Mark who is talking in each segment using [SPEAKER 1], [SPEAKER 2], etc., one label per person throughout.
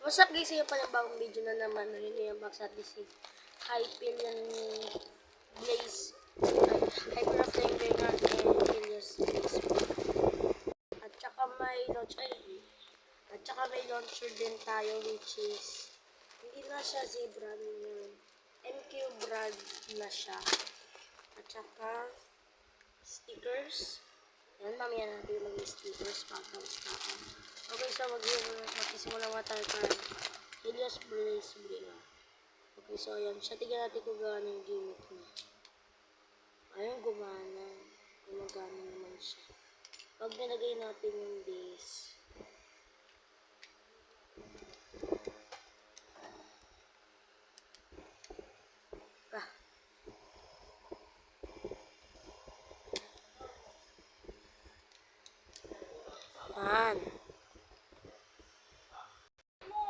[SPEAKER 1] What's up guys, yung panibagong video na naman. Yun yung box at si Hyperion Blaze. Hyperion Flame Bringer and Helios Blaze. At saka may launcher din tayo which is hindi na siya Zebra yun. MQ brand na siya. At saka stickers. Yan, mamaya natin mag-stickers pagkawas na ako. Okay, so magsisimula mga tayo para Helios Blaze Bringer. Okay, so ayan. Siya, tignan natin kung gano'n yung gimmick niya. Ayun, gumana. Gumagana naman siya. Pag nilagay natin yung base. Yan.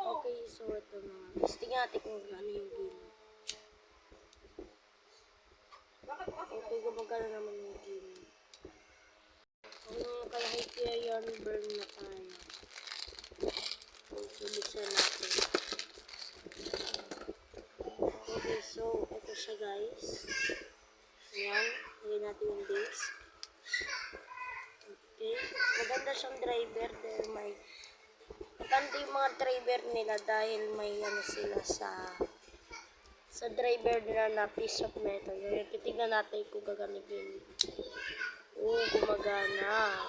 [SPEAKER 1] Okay, so ito na. Tignan natin kung ano yung gimmick. Okay, gumagana naman yung gimmick. Kaya Hyperion burn na tayo. So, buksan natin. Okay, so ito siya guys. Ayan, lagyan natin yung base. Okay, maganda siyang driver dahil maganda yung mga driver nila dahil may ano sila sa driver nila na piece of metal. Ngayon, titignan natin kung gagamitin. Gumagana.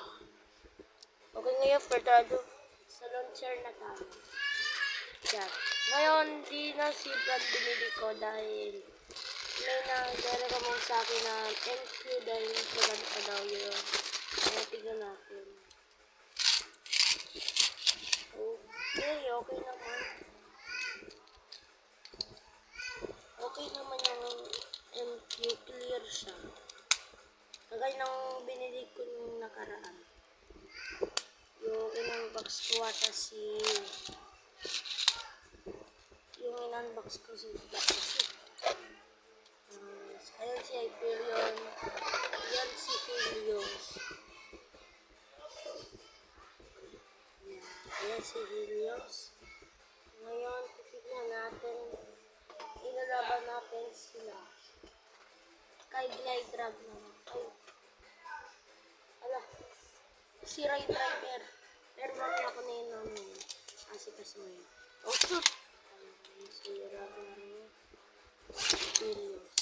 [SPEAKER 1] Okay, ngayon, furtado sa launcher na tayo. Yan. Ngayon, di na si brand binili ko dahil may nagrecommend sa akin na MQ dahil maganda pa daw yun. Kaya tignan natin. Okay naman. Okay naman yung MQ, clear siya. Kagaya ng binili ko yung nakaraan. Yung in-unbox ko ata yung in-unbox ko si ayan si Hyperion. Ayan si Helios. Ayan si Helios. Ngayon, titignan natin. Ilalaban natin sila. Kay Glide Drag naman. Si Ray Driver. Pero mami ako na yun namin. Kasi mo yun. Oh, shoot! Si Ray Helios.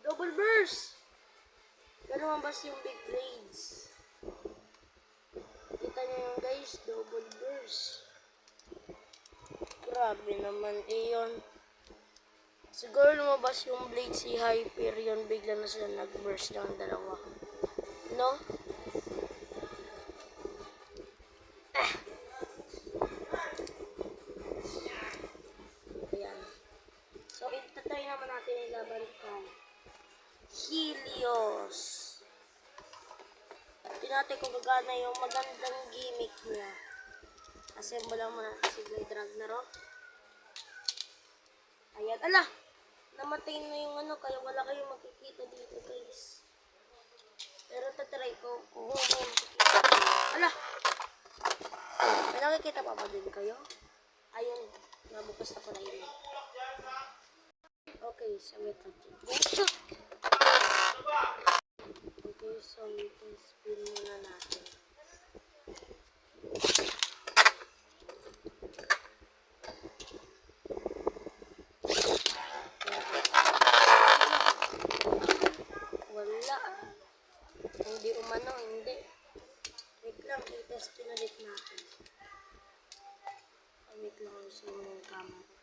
[SPEAKER 1] Double burst! Pero mabas yung big blades. Kita nyo yung guys, double burst. Grabe naman yun. Siguro lumabas yung blade si Hyperion, bigla na sila nag-burst ng dalawa. No? Ayan. So, itatry naman natin ilaban kay Helios. Tingnan natin kung gagana yung magandang gimmick niya. Assemble lang muna si Blade Ragnarok. Ayan. Ala! Namatay na yung ano, kaya wala kayong makikita dito guys. Pero tatry ko kung may makikita. Ala! May nakikita pa ba din kayo? Ayun, nabukas na pala yun. Okay, so wait natin. Okay, so spin muna natin. Wala. Hindi umano, hindi. Wait lang, i-test pinalit natin. Wait lang sa yung camera ko.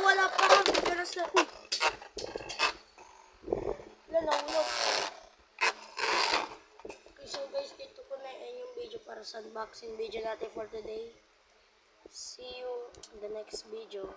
[SPEAKER 1] Wala pa kami. Pero sa... Wala. Okay, so guys, dito ko na yung video para sa unboxing video natin for today. See you in the next video.